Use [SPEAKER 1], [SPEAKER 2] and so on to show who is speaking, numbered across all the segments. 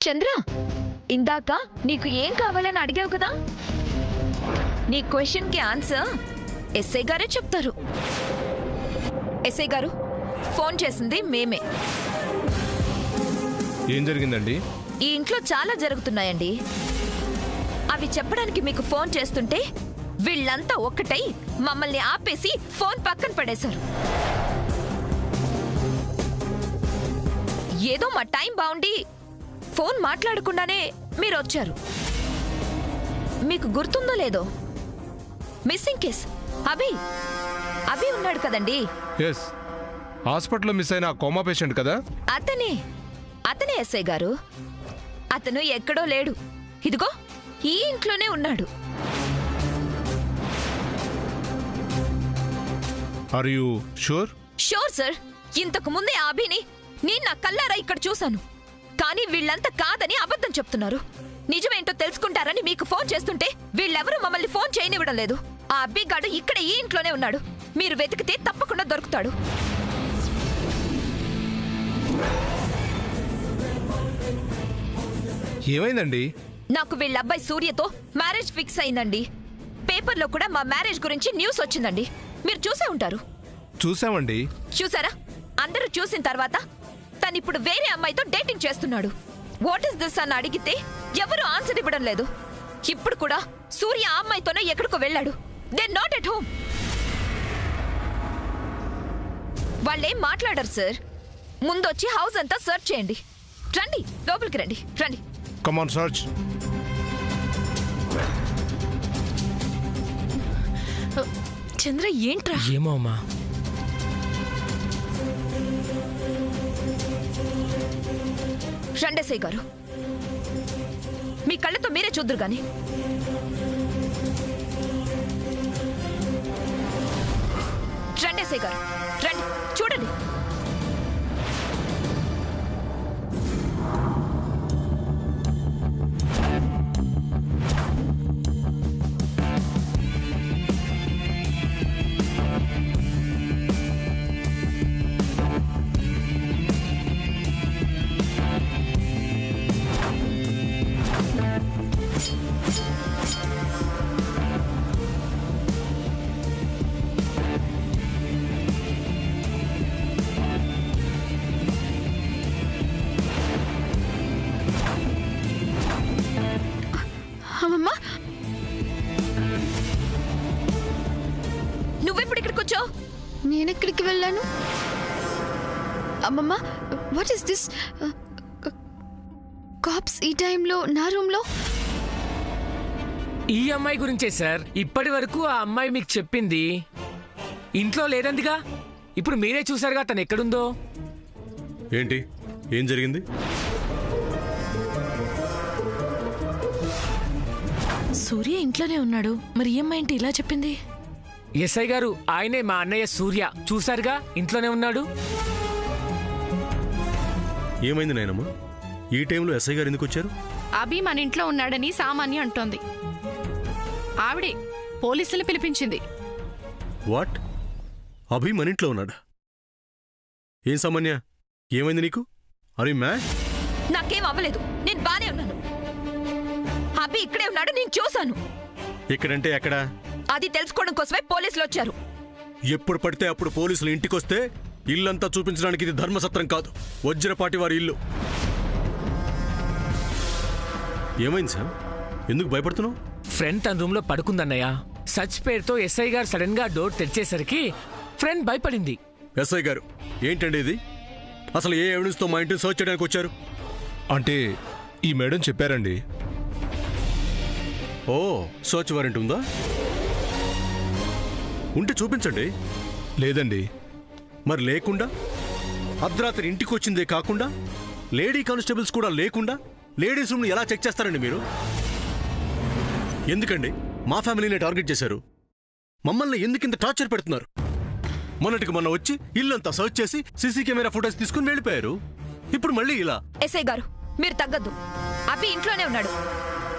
[SPEAKER 1] చంద్ర, ఇందాక నీకు ఏం కావాలని అడిగావు కదా, నీ క్వశ్చన్ కి ఆన్సర్ ఎస్ఐ గారే చెప్తారు. ఎస్ఐ గారు, ఫోన్ చేసింది మేమే.
[SPEAKER 2] ఏం జరిగిందండి?
[SPEAKER 1] ఈ ఇంట్లో చాలా జరుగుతున్నాయండి. అవి చెప్పడానికి మీకు ఫోన్ చేస్తుంటే వీళ్ళంతా ఒక్కటై మమ్మల్ని ఆపేసి ఫోన్ పక్కన పడేశారు. ఏదో మా టైం బాగుండి ఫోన్ మాట్లాడకుండానే మీరు వచ్చారు. మీకు గుర్తుందో లేదో, మిస్సింగ్ కేస్ అభి ఉన్నాడు కదండి.
[SPEAKER 2] ఎస్, హాస్పిటల్లో మిస్ అయిన కోమా పేషెంట్ కదా.
[SPEAKER 1] అతనే ఎస్ఐ గారు. అతను ఎక్కడో లేడు, ఇదిగో ఈ ఇంట్లోనే ఉన్నాడు.
[SPEAKER 2] Are you sure?
[SPEAKER 1] Sure sir. ఇంతకు ముందే ఆ అభిని నేను నా కల్లారా ఇక్కడ చూశాను. కానీ వీళ్ళంతా కాదని అబద్ధం చెప్తున్నారు. నిజమేంటో తెలుసుకుంటారని మీకు ఫోన్ చేస్తుంటే వీళ్ళెవరూ మమ్మల్ని ఫోన్ చేయనివ్వడం లేదు. ఆ అబ్బిగాడు ఇక్కడ ఈ ఇంట్లోనే ఉన్నాడు. మీరు వెతికితే తప్పకుండా దొరుకుతాడు.
[SPEAKER 2] ఏమైందండి?
[SPEAKER 1] నాకు వీళ్ళ అబ్బాయి సూర్యతో మ్యారేజ్ ఫిక్స్ అయిందండి. పేపర్లో కూడా మా మ్యారేజ్ గురించి న్యూస్ వచ్చిందండి. మీరు చూసే ఉంటారు.
[SPEAKER 2] చూసామండి.
[SPEAKER 1] చూసారా? అందరూ చూసిన తర్వాత తనిప్పుడు వేరే అమ్మాయితో డేటింగ్ చేస్తున్నాడు. వాట్ ఇస్ దిస్ అని అడిగితే ఎవరు ఆన్సర్ ఇవ్వడం లేదు. ఇప్పుడు కూడా సూర్య ఆ అమ్మాయితోనే ఎక్కడికో వెళ్ళాడు. They not at home. వాళ్ళేం మాట్లాడరు సార్. ముందొచ్చి హౌస్ అంతా సర్చ్ చేయండి. రండి, లోపలికి రండి. రండి.
[SPEAKER 2] Come on, search.
[SPEAKER 1] చంద్ర, ఏంట్రా?
[SPEAKER 3] ఏమో అమ్మా.
[SPEAKER 1] రండేసే గారు, మీ కళ్ళతో మీరే చూద్దరు గాని. రండేసే గారు, రండి, చూడండి. అమ్మమ్మా, నువ్వెప్పుడు ఇక్కడికి వచ్చావు?
[SPEAKER 4] నేనెక్కడికి వెళ్ళాను? అమ్మమ్మ, వాట్ ఈస్ దిస్? కాప్స్ ఈ టైంలో నా రూమ్లో?
[SPEAKER 3] ఈ అమ్మాయి గురించే సార్. ఇప్పటి వరకు ఆ అమ్మాయి మీకు చెప్పింది. ఇంట్లో లేదందిగా. ఇప్పుడు మీరే చూసారుగా తను ఎక్కడుందో.
[SPEAKER 5] ఏంటి, ఏం జరిగింది?
[SPEAKER 1] సూర్య ఇంట్లోనే ఉన్నాడు. మరి ఈ అమ్మాయి ఏంటి ఇలా చెప్పింది?
[SPEAKER 3] ఎస్ఐ గారు, ఆయనే మా అన్నయ్య సూర్య. చూసారుగా, ఇంట్లోనే ఉన్నాడు.
[SPEAKER 5] ఏమైంది నాయనమ్మ? ఈ టైంలో ఎస్ఐ గారు ఎందుకు వచ్చారు?
[SPEAKER 6] అభి మన ఇంట్లో ఉన్నాడని సామాన్య అంటోంది. ఆవిడే పోలీసులు పిలిపించింది.
[SPEAKER 5] వాట్? అభి మన ఇంట్లో ఉన్నాడా? ఏం సామాన్య, ఏమైంది నీకు? అరే మ్యాడ్?
[SPEAKER 1] నాకేం అవ్వలేదు, నేను బానే ఉన్నాను. అభి ఇక్కడే ఉన్నాడు, నేను చూశాను.
[SPEAKER 5] ఇక్కడంటే ఎక్కడా?
[SPEAKER 1] అది తెలుసుకోవడం కోసమే పోలీసులు వచ్చారు.
[SPEAKER 5] ఎప్పుడు పడితే అప్పుడు పోలీసులు ఇంటికొస్తే ఇల్లంతా చూపించడానికి ఇది ధర్మసత్రం కాదు, వజ్రపాటి వారి ఇల్లు. ఏమైంది సార్? ఎందుకు భయపడుతున్నావు?
[SPEAKER 3] ఫ్రెండ్ తన రూమ్ లో పడుకుందన్నయ్య. సచ్ పేరుతో ఎస్ఐ గారు సడన్ గా డోర్ తెరిచేసరికి ఫ్రెండ్ భయపడింది.
[SPEAKER 5] ఎస్ఐ గారు, ఏంటండి ఇది? అసలు ఏ ఎవిడెన్స్ తో మా ఇంటిని సర్చ్ చేయడానికి వచ్చారు?
[SPEAKER 2] అంటే ఈ మేడం చెప్పారండి.
[SPEAKER 5] ఓ, సర్చ్ వారెంట్ ఉందా? ఉంటే చూపించండి.
[SPEAKER 2] లేదండి.
[SPEAKER 5] మరి లేకుండా అర్ధరాత్రి ఇంటికి వచ్చిందే కాకుండా లేడీ కానిస్టేబుల్స్ కూడా లేకుండా లేడీస్ రూమ్ని ఎలా చెక్ చేస్తారండి మీరు? ఎందుకండి మా ఫ్యామిలీని టార్గెట్ చేశారు? మమ్మల్ని ఎందుకింత టార్చర్ పెడుతున్నారు? మొన్నటికి మొన్న వచ్చి ఇల్లంతా సర్చ్ చేసి సీసీ కెమెరా ఫుటేజ్ తీసుకుని వెళ్ళిపోయారు. ఇప్పుడు మళ్ళీ ఇలా?
[SPEAKER 1] ఎస్ఐ గారు, మీరు తగ్గద్దు. అభి ఇంట్లోనే ఉన్నాడు.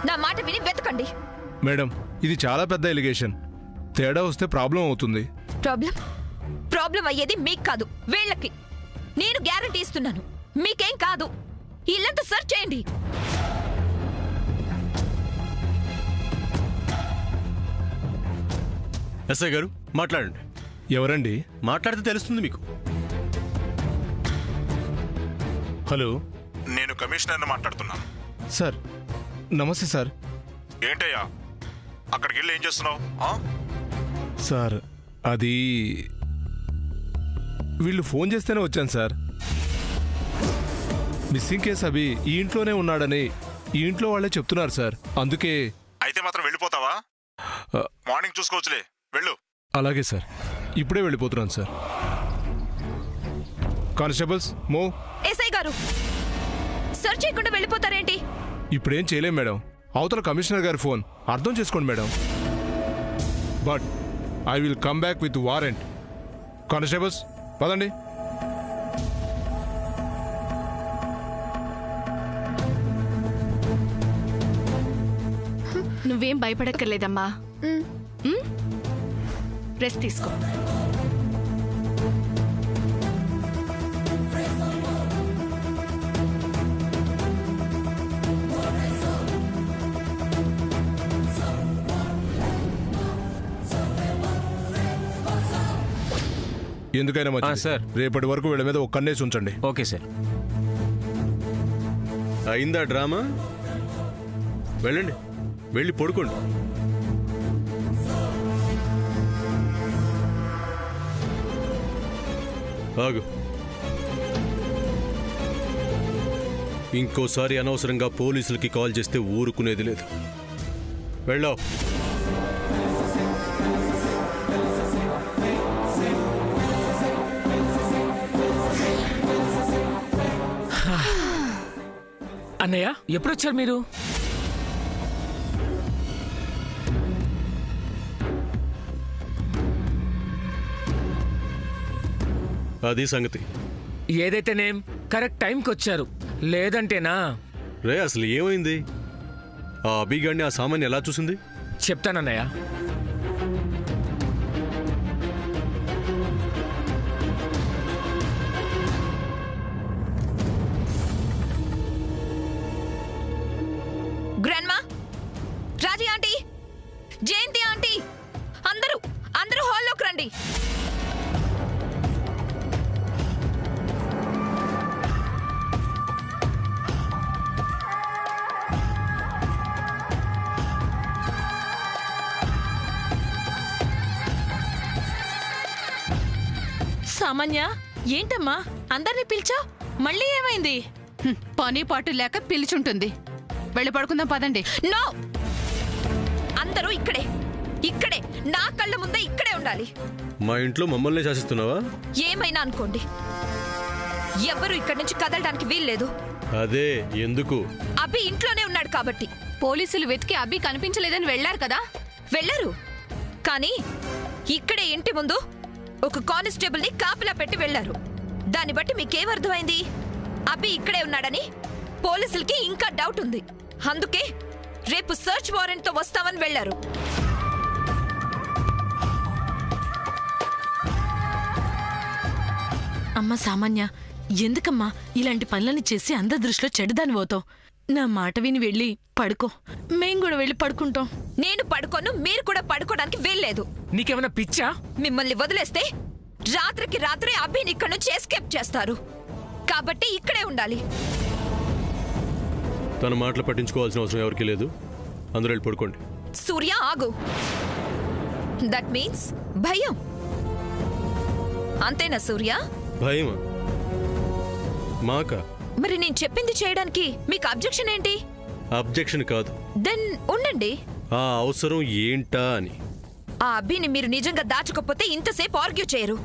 [SPEAKER 1] నా మాట విని వెతకండి.
[SPEAKER 2] మేడం, ఇది చాలా పెద్ద ఎలిగేషన్. తేడా వస్తే ప్రాబ్లం అవుతుంది.
[SPEAKER 1] ప్రాబ్లం అయ్యేది మీకు కాదు, వీళ్ళకి. నేను గ్యారంటీ ఇస్తున్నాను, మీకేం కాదు. ఇల్లంతా సెర్చ్ చేయండి.
[SPEAKER 5] ఎస్ఐ గారు మాట్లాడండి.
[SPEAKER 2] ఎవరండి?
[SPEAKER 5] మాట్లాడితే తెలుస్తుంది మీకు.
[SPEAKER 2] హలో
[SPEAKER 7] నేను కమిషనర్ని మాట్లాడుతున్నాను.
[SPEAKER 2] సార్, నమస్తే సార్.
[SPEAKER 7] ఏంటయ్యా అక్కడికి వెళ్ళి ఏం చేస్తున్నావు?
[SPEAKER 2] సార్, అది వీళ్ళు ఫోన్ చేస్తేనే వచ్చాను సార్. మిస్సింగ్ కేసు అభి ఈ ఇంట్లోనే ఉన్నాడని ఈ ఇంట్లో వాళ్ళే చెప్తున్నారు సార్. అందుకే.
[SPEAKER 7] అయితే మాత్రం వెళ్ళిపోతావా? మార్నింగ్ చూసుకోవచ్చులే, వెళ్ళు.
[SPEAKER 2] అలాగే సార్, ఇప్పుడే వెళ్ళిపోతున్నాను సార్. కానిస్టేబుల్స్ మో.
[SPEAKER 1] ఎస్ఐ గారు, సెర్చ్ చేయకుండా వెళ్ళిపోతారేంటి?
[SPEAKER 2] ఇప్పుడేం చేయలేం మేడం. అవతల కమిషనర్ గారి ఫోన్. అర్థం చేసుకోండి madam. But I will come back with warrant. Constables పదండి.
[SPEAKER 6] నువ్వేం భయపడక్కర్లేదమ్మా. రెస్ట్ తీసుకో.
[SPEAKER 2] ఎందుకైనా మంచిది
[SPEAKER 3] సార్.
[SPEAKER 2] రేపటి వరకు వీళ్ళ మీద ఒక కన్నేసి ఉంచండి.
[SPEAKER 3] Okay sir.
[SPEAKER 5] అయిందా డ్రామా? వెళ్ళండి, వెళ్ళి పడుకోండి. ఆగు. ఇంకోసారి అనవసరంగా పోలీసులకి కాల్ చేస్తే ఊరుకునేది లేదు. వెళ్ళావు.
[SPEAKER 3] అన్నయ్య, ఎప్పుడొచ్చారు మీరు?
[SPEAKER 5] అది సంగతి.
[SPEAKER 3] ఏదైతేనేం కరెక్ట్ టైంకి వచ్చారు, లేదంటేనా?
[SPEAKER 5] రే, అసలు ఏమైంది? ఆ అభిగాడిని ఆ సామాన్ ఎలా చూసింది?
[SPEAKER 3] చెప్తానన్నయ్య.
[SPEAKER 1] గ్రాండ్మా, రాజీ ఆంటీ, జయంతి ఆంటీ, అందరూ అందరూ హాల్లోకి రండి.
[SPEAKER 8] సామాన్య, ఏంటమ్మా అందరినీ పిలిచావు? మళ్ళీ ఏమైంది?
[SPEAKER 6] పని పాటు లేక పిలిచుంటుంది. వెళ్ళి పడుకుందాం పదండి.
[SPEAKER 1] నో, అందరూ ఇక్కడే ఇక్కడే నా కళ్ళ ముందే ఇక్కడే ఉండాలి.
[SPEAKER 5] మా ఇంట్లో మమ్మల్ని శాసిస్తున్నావా?
[SPEAKER 1] ఏమైనా అనుకోండి, ఎవ్వరూ ఇక్కడి నుంచి కదలడానికి వీల్లేదు.
[SPEAKER 5] అదే ఎందుకు?
[SPEAKER 1] అభి ఇంట్లోనే ఉన్నాడు కాబట్టి.
[SPEAKER 6] పోలీసులు వెతికి అభి కనిపించలేదని వెళ్లారు కదా.
[SPEAKER 1] వెళ్ళరు, కానీ ఇక్కడే ఇంటి ముందు ఒక కానిస్టేబుల్ ని కాపలా పెట్టి వెళ్లారు. దాన్ని బట్టి మీకేమర్థమైంది? అభి ఇక్కడే ఉన్నాడని పోలీసులకి ఇంకా డౌట్ ఉంది. అందుకే రేపు సర్చ్ వారెంట్ తో వస్తామని వెళ్లారు.
[SPEAKER 8] అమ్మ సామాన్య, ఎందుకమ్మా ఇలాంటి పనులని చేసి అందరి దృష్టిలో చెడుదాని పోతావు? నా మాట విని వెళ్ళి పడుకో. మేం కూడా వెళ్ళి పడుకుంటాం.
[SPEAKER 1] నేను పడుకోను, మీరు కూడా పడుకోవడానికి వీల్లేదు.
[SPEAKER 3] నీకేమైనా పిచ్చా?
[SPEAKER 1] మిమ్మల్ని వదిలేస్తే రాత్రికి రాత్రే అభిని ఇక్కడ నుంచి ఎస్కేప్ చేస్తారు. కాబట్టి ఇక్కడే ఉండాలి.
[SPEAKER 5] తన మాటలు పట్టించుకోవాల్సిన అవసరం ఎవరికీ లేదు. అందరూ వెళ్ళి పడుకోండి.
[SPEAKER 1] సూర్య, ఆగు. దట్ మీన్స్ భయం, అంతేనా సూర్య?
[SPEAKER 5] భయమా? మాకా?
[SPEAKER 1] మరి నేను చెప్పింది చేయడానికి మీకు అబ్జెక్షన్ ఏంటి?
[SPEAKER 5] అబ్జెక్షన్ కాదు.
[SPEAKER 1] దెన్ ఉండండి.
[SPEAKER 5] ఆ అవసరం ఏంటా అని.
[SPEAKER 1] ఆ అభిని మీరు నిజంగా దాచకపోతే ఇంతసేపు ఆర్గ్యూ చేయరు.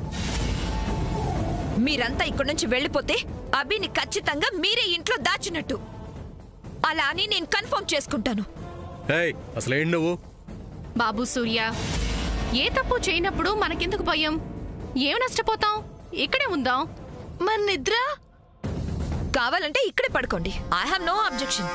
[SPEAKER 1] మీరంతా ఇక్కడి నుంచి వెళ్ళిపోతే అభిని ఖచ్చితంగా మీరే ఇంట్లో దాచినట్టు. అలా అని నేను కన్ఫర్మ్ చేసుకుంటాను.
[SPEAKER 5] ఏయ్, అసలేంటి నువ్వు?
[SPEAKER 6] బాబు సూర్య, ఏ తప్పు చేయనప్పుడు మనకెందుకు భయం? ఏం నష్టపోతాం? ఇక్కడే ఉందాం.
[SPEAKER 8] మరి నిద్ర?
[SPEAKER 1] కావాలంటే ఇక్కడే పడుకోండి. I have no objection.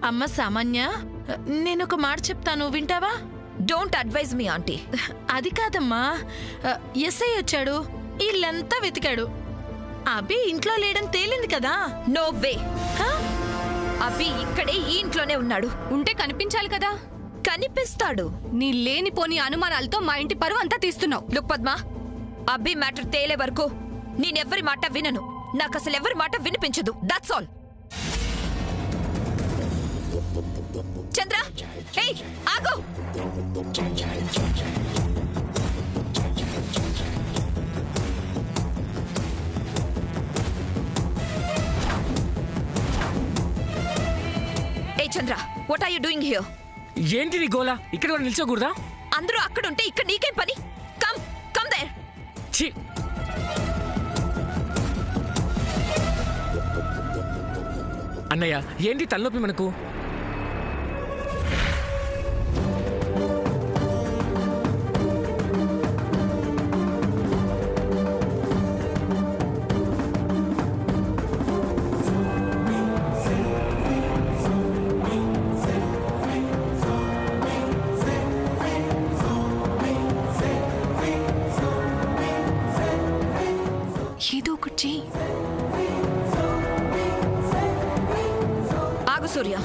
[SPEAKER 8] అమ్మ సామాన్య, నేను ఒక మాట చెప్తాను, వింటావా?
[SPEAKER 1] Don't advise me aunty.
[SPEAKER 8] అది కాదమ్మా, ఎస్ఐ వచ్చాడు, ఇల్లంతా వెతికాడు, అభి ఇంట్లో లేడని తేలింది కదా.
[SPEAKER 1] No way. అభి ఇక్కడే ఈ ఇంట్లోనే ఉన్నాడు.
[SPEAKER 6] ఉంటే కనిపించాలి కదా.
[SPEAKER 1] కనిపిస్తాడు.
[SPEAKER 6] నీ లేనిపోని అనుమానాలతో మా ఇంటి పరువు అంతా తీస్తున్నావు.
[SPEAKER 1] లుక్ పద్మా, అభి మ్యాటర్ తేలే వరకు నేనెవ్వరి మాట వినను. నాకు అసలు ఎవరి మాట వినిపించదు. That's all. చంద్ర, ఏయ్ ఆగు. ఏ Chandra, what are you doing here?
[SPEAKER 3] ఏంటి నీ గోలా? ఇక్కడ కూడా నిల్చోకూడదా?
[SPEAKER 1] అందరూ అక్కడ ఉంటే ఇక్కడ నీకేం పని? Come come there.
[SPEAKER 3] ఛీ! అన్నయ్య, ఏంటి తలనొప్పి మనకు?
[SPEAKER 6] ఏదో ఒకటి చెయ్యి.
[SPEAKER 1] ఆగు Surya.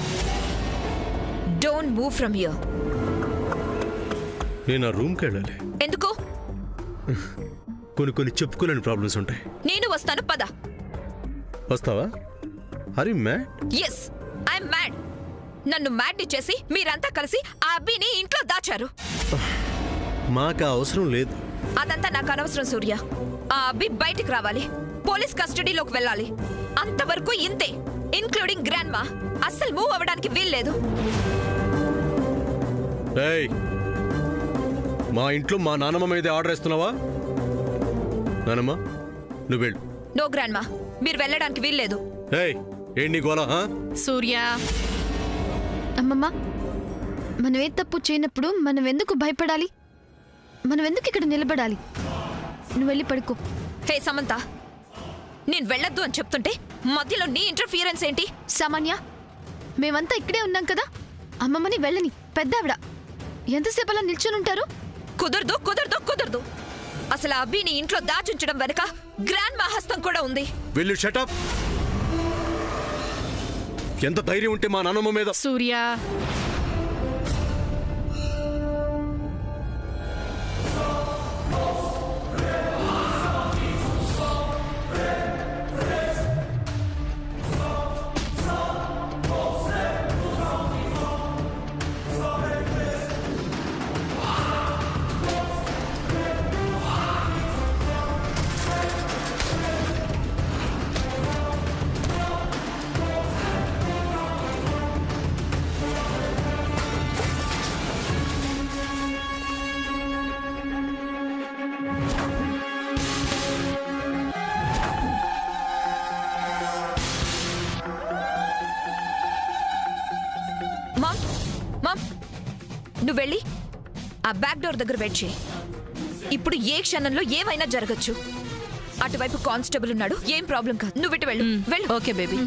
[SPEAKER 1] Don't move from here.
[SPEAKER 5] నేను ఆ రూమ్కి వెళ్ళాలి.
[SPEAKER 1] ఎందుకు?
[SPEAKER 5] కొన్ని చెప్పుకోలేని ప్రాబ్లమ్స్ ఉంటాయి.
[SPEAKER 1] నేను వస్తాను, పద.
[SPEAKER 5] వస్తావా? అరే మ్యాడ్.
[SPEAKER 1] Yes, I'm mad. నన్ను మ్యాడ్ని చేసి మీరంతా కలిసి ఆ అబ్బిని ఇంట్లో దాచారు.
[SPEAKER 5] మాకు ఆ అవసరం లేదు.
[SPEAKER 1] అదంతా నాకు అనవసరం సూర్య. ఆ అబ్బి బయటికి రావాలి, పోలీస్ కస్టడీలోకి వెళ్ళాలి. అంతవరకు ఇంతే, ఇన్క్లూడింగ్ గ్రాండ్ మా. అస్సలు మూవ్ అవ్వడానికి వీల్లేదు.
[SPEAKER 5] ఏయ్, మా ఇంట్లో మా నానమ్మ మీద ఆర్డర్ ఇస్తున్నావా? నానమ్మ, నువ్వు వెళ్ళు.
[SPEAKER 1] నో గ్రాండ్ మా, మీరు వెళ్ళడానికి వీల్లేదు.
[SPEAKER 5] ఏయ్, ఏంటి గోలా?
[SPEAKER 6] సూర్య,
[SPEAKER 4] అమ్మమ్మ, మనం ఏ తప్పు చేయనప్పుడు మనం ఎందుకు భయపడాలి? మనం ఎందుకు ఇక్కడ నిలబడాలి? నువ్వు వెళ్ళి పడుకో.
[SPEAKER 1] హే సమంత, నేను వెళ్ళొద్దు అని చెప్తుంటే మధ్యలో నీ ఇంటర్ఫియరెన్స్ ఏంటి?
[SPEAKER 4] సామాన్య, మేమంతా ఇక్కడే ఉన్నాం కదా. అమ్మమ్మని వెళ్ళని, పెద్దావిడ ఎంతసేపు అలా నిల్చుని ఉంటారు?
[SPEAKER 1] కుదరదు కుదరదు కుదరదు. అసలు ఆ అబ్బిని ఇంట్లో దాచుంచడం వెనక గ్రాండ్ మా హస్తం కూడా ఉంది.
[SPEAKER 5] వెళ్ళు, షటప్. ఎంత ధైర్యం ఉంటే మా నానమ్మ మీద?
[SPEAKER 6] సూర్య,
[SPEAKER 1] మామ్, మామ్, నువ్వు వెళ్ళి ఆ బ్యాక్ డోర్ దగ్గర వెయిట్ చేయి. ఇప్పుడు ఏ క్షణంలో ఏమైనా జరగచ్చు. అటువైపు కానిస్టేబుల్ ఉన్నాడు, ఏం ప్రాబ్లం కాదు. నువ్వు ఇటు వెళ్ళు, వెళ్ళు.
[SPEAKER 8] Okay baby.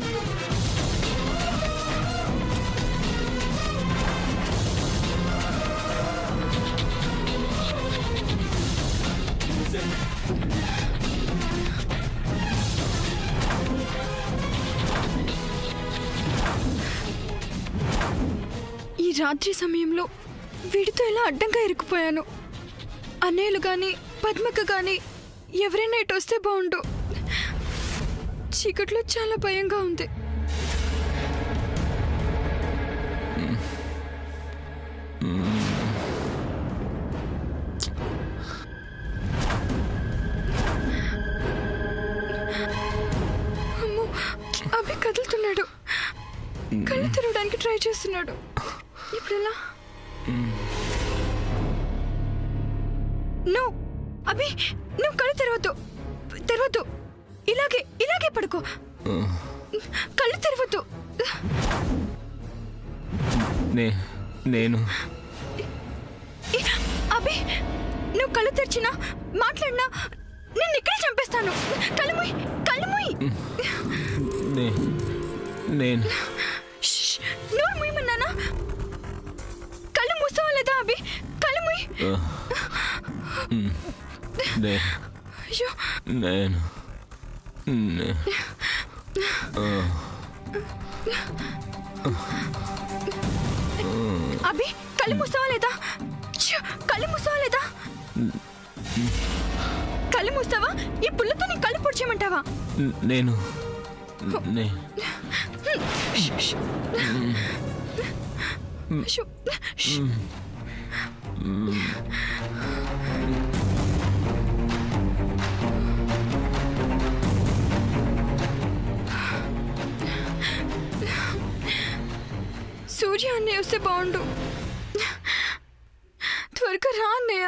[SPEAKER 4] ఈ రాత్రి సమయంలో వీడితో ఎలా అడ్డంగా ఇరుక్కుపోయాను. అన్నయ్యలు కానీ పద్మక్క కానీ ఎవరైనా ఇటు వస్తే బాగుండు. చీకట్లో చాలా భయంగా ఉంది. అమ్మో, అభి కదులుతున్నాడు. కళ్ళు తెరవడానికి ట్రై చేస్తున్నాడు. ఇప్పుడు ఎలా? నో అభి, నువ్వు కళ్ళు తెరవద్దు, తెరవద్దు. ఇలాగే పడుకో. కళ్ళు తెరవద్దు.
[SPEAKER 3] నేను
[SPEAKER 4] అభి, నువ్వు కళ్ళు తెరిచినా మాట్లాడినా నేను ఇక్కడే చంపేస్తాను. కళ్ళు మూయి, కళ్ళు మూయి.
[SPEAKER 3] నేను
[SPEAKER 4] నో
[SPEAKER 3] నేను
[SPEAKER 1] అభి కళ్ళు మూస్తావా లేదా? కళ్ళు మూస్తావా లేదా? కళ్ళు మూస్తావా? ఈ పుల్లతో నీ కళ్ళు పొడిచేయమంటావా?
[SPEAKER 3] నేను
[SPEAKER 1] సూర్య అన్నయ్య వస్తే బాగుండు. త్వరగా రా అన్నయ్య.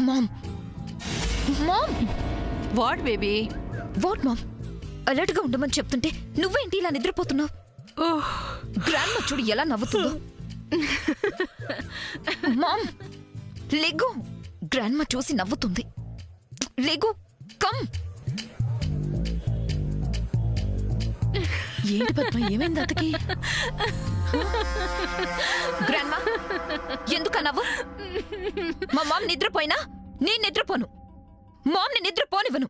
[SPEAKER 4] Mom mom
[SPEAKER 1] what baby?
[SPEAKER 4] What mom?
[SPEAKER 1] Alert గా ఉండమని చెప్తుంటే నువ్వేంటి ఇలా నిద్రపోతున్నావు? గ్రాండ్ మా చూడు ఎలా నవ్వుతుందో. మామ్ లెగు. గ్రాండ్ మా చూసి నవ్వుతుంది. లెగు, కమ్.
[SPEAKER 8] ఏంటి పద్మ, ఏమైంది అతకి?
[SPEAKER 1] గ్రాండ్ మా ఎందుక నవ్వు? మా మామ్ నిద్రపోయినా నేను నిద్రపోను. మామ్ ని నిద్రపోనివ్వను.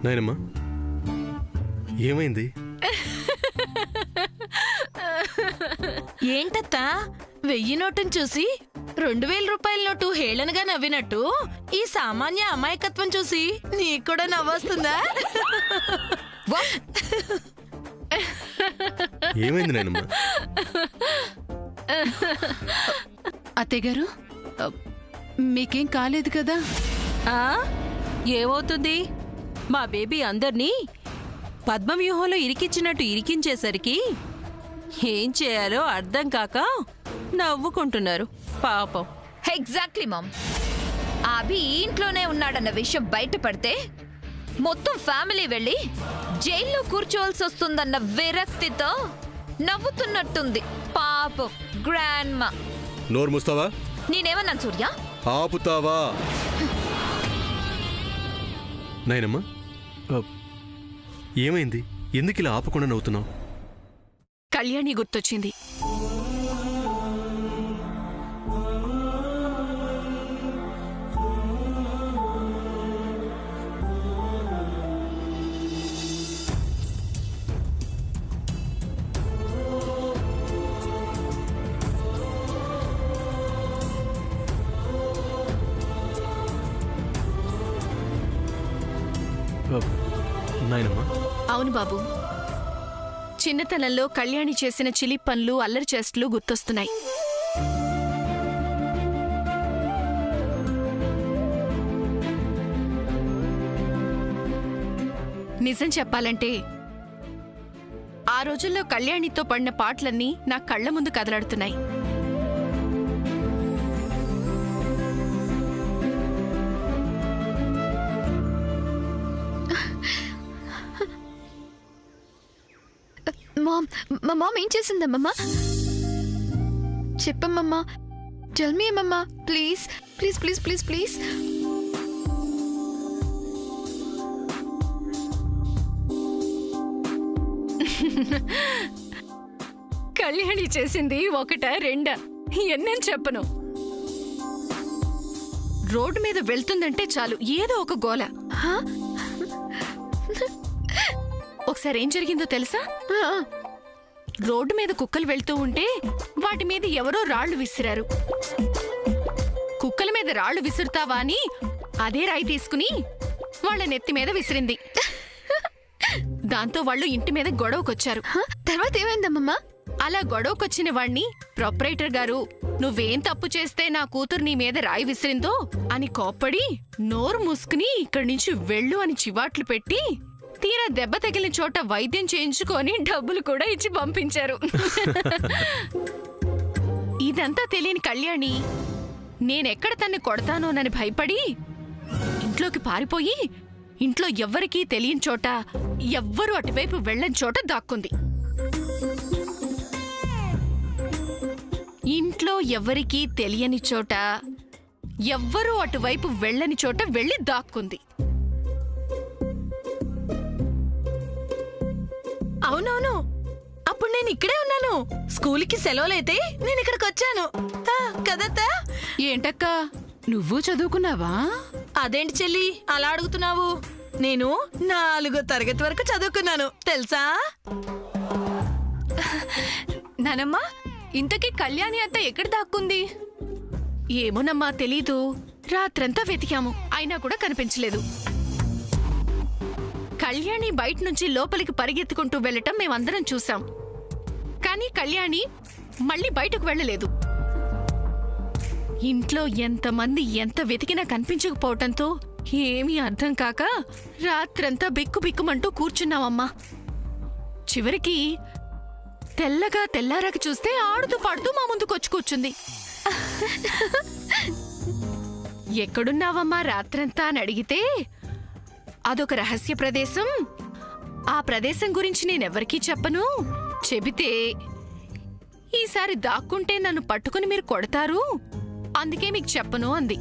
[SPEAKER 5] నాయనమ్మా ఏమైంది?
[SPEAKER 8] ఏంటత్తా 1000 నోటును చూసి 2000 రూపాయల నోటు హేళనగా నవ్వినట్టు ఈ సామాన్య అమాయకత్వం చూసి నీకు కూడా నవ్వొస్తుందా?
[SPEAKER 5] ఏమైంది నాయనమ్మా?
[SPEAKER 6] అత్తయ్య గారు మీకేం కాలేదు కదా?
[SPEAKER 9] ఏమవుతుంది? మా బేబీ అందర్నీ పద్మవ్యూహంలో ఇరికించినట్టు ఇరికించేసరికి ఏం చేయాలో అర్థం కాక నవ్వుకుంటున్నారు పాపం.
[SPEAKER 1] Exactly ma'am. అభి ఇంట్లోనే ఉన్నాడన్న విషయం బయటపడితే మొత్తం ఫ్యామిలీ వెళ్ళి జైల్లో కూర్చోవలసి వస్తుందన్న విరక్తితో నవ్వుతున్నట్టుంది పాపం గ్రాండ్ మా.
[SPEAKER 5] నోరు మూస్తావా?
[SPEAKER 1] నేనేమన్నాను సూర్య?
[SPEAKER 5] ఆపుతావా? నాయనమ్మా ఏమైంది? ఎందుకు ఇలా ఆపకుండా నవ్వుతున్నావు?
[SPEAKER 6] కళ్యాణి గుర్తొచ్చింది.
[SPEAKER 5] నాయనమ్మా
[SPEAKER 6] అవును బాబు, చిన్నతనంలో కళ్యాణి చేసిన చిలి పనులు, అల్లరి చేష్టలు గుర్తొస్తున్నాయి. నిజం చెప్పాలంటే ఆ రోజుల్లో కళ్యాణితో పడిన పాటలన్నీ నా కళ్ల ముందు కదలాడుతున్నాయి.
[SPEAKER 4] మా మామ్ ఏం చేసిందమ్మా? చెప్పమ్మమ్మా, టెల్ మీ అమ్మమ్మా, please please please please please.
[SPEAKER 6] Kalyani చేసింది ఒకట రెండా ఎన్నని చెప్పను. రోడ్డు మీద వెళ్తుందంటే చాలు ఏదో ఒక గోల. ఒకసారి ఏం జరిగిందో తెలుసా? రోడ్డు మీద కుక్కలు వెళ్తూ ఉంటే వాటి మీద ఎవరో రాళ్లు విసిరారు. కుక్కల మీద రాళ్లు విసురుతావా అని అదే రాయి తీసుకుని వాళ్ళ నెత్తి మీద విసిరింది. దాంతో వాళ్ళు ఇంటి మీద గొడవకొచ్చారు.
[SPEAKER 4] తర్వాత ఏమైందమ్మమ్మా?
[SPEAKER 6] అలా గొడవకొచ్చిన వాణ్ణి ప్రొపరేటర్ గారు, నువ్వేం తప్పు చేస్తే నా కూతురు నీ మీద రాయి విసిరిందో అని కోప్పడి నోరు మూసుకుని ఇక్కడి నుంచి వెళ్ళు అని చివాట్లు పెట్టి తీరా దెబ్బ తగిలిన చోట వైద్యం చేయించుకొని డబ్బులు కూడా ఇచ్చి పంపించారు. ఇదంతా తెలియని కళ్యాణి నేనెక్కడ తన్ని కొడతానోనని భయపడి ఇంట్లోకి పారిపోయి ఇంట్లో ఎవ్వరికీ తెలియని చోట, ఎవ్వరూ అటువైపు వెళ్ళని చోట దాక్కుంది. ఇంట్లో ఎవ్వరికీ తెలియని చోట, ఎవ్వరూ అటువైపు వెళ్ళని చోట వెళ్ళి దాక్కుంది.
[SPEAKER 8] అవునవును, అప్పుడు నేను ఇక్కడే ఉన్నాను. స్కూల్కి సెలవులైతే నేను ఇక్కడికి వచ్చాను కదత్తా.
[SPEAKER 6] ఏంటక్కా, నువ్వు చదువుకున్నావా?
[SPEAKER 8] అదేంటి చెల్లి అలా అడుగుతున్నావు? నేను 4వ తరగతి వరకు చదువుకున్నాను తెలుసా.
[SPEAKER 6] నానమ్మా, ఇంతకీ కళ్యాణి అత్త ఎక్కడ దాక్కుంది? ఏమోనమ్మా తెలీదు. రాత్రంతా వెతికాము, అయినా కూడా కనిపించలేదు. కళ్యాణి బయట నుంచి లోపలికి పరిగెత్తుకుంటూ వెళ్ళటం మేమందరం చూసాం. కానీ కళ్యాణి మళ్ళీ బయటకు వెళ్ళలేదు. ఇంట్లో ఎంతమంది ఎంత వెతికినా కనిపించకపోవటంతో ఏమీ అర్థం కాక రాత్రంతా బిక్కుబిక్కుమంటూ కూర్చున్నామమ్మా. చివరికి తెల్లగా తెల్లారాక చూస్తే ఆడుతూ పాడుతూ మా ముందుకొచ్చి కూర్చుంది. ఎక్కడున్నావమ్మా రాత్రంతా అని అడిగితే అదొక రహస్య ప్రదేశం, ఆ ప్రదేశం గురించి నేనెవరికీ చెప్పను, చెబితే ఈసారి దాక్కుంటే నన్ను పట్టుకుని మీరు కొడతారు, అందుకే మీకు చెప్పను అంది.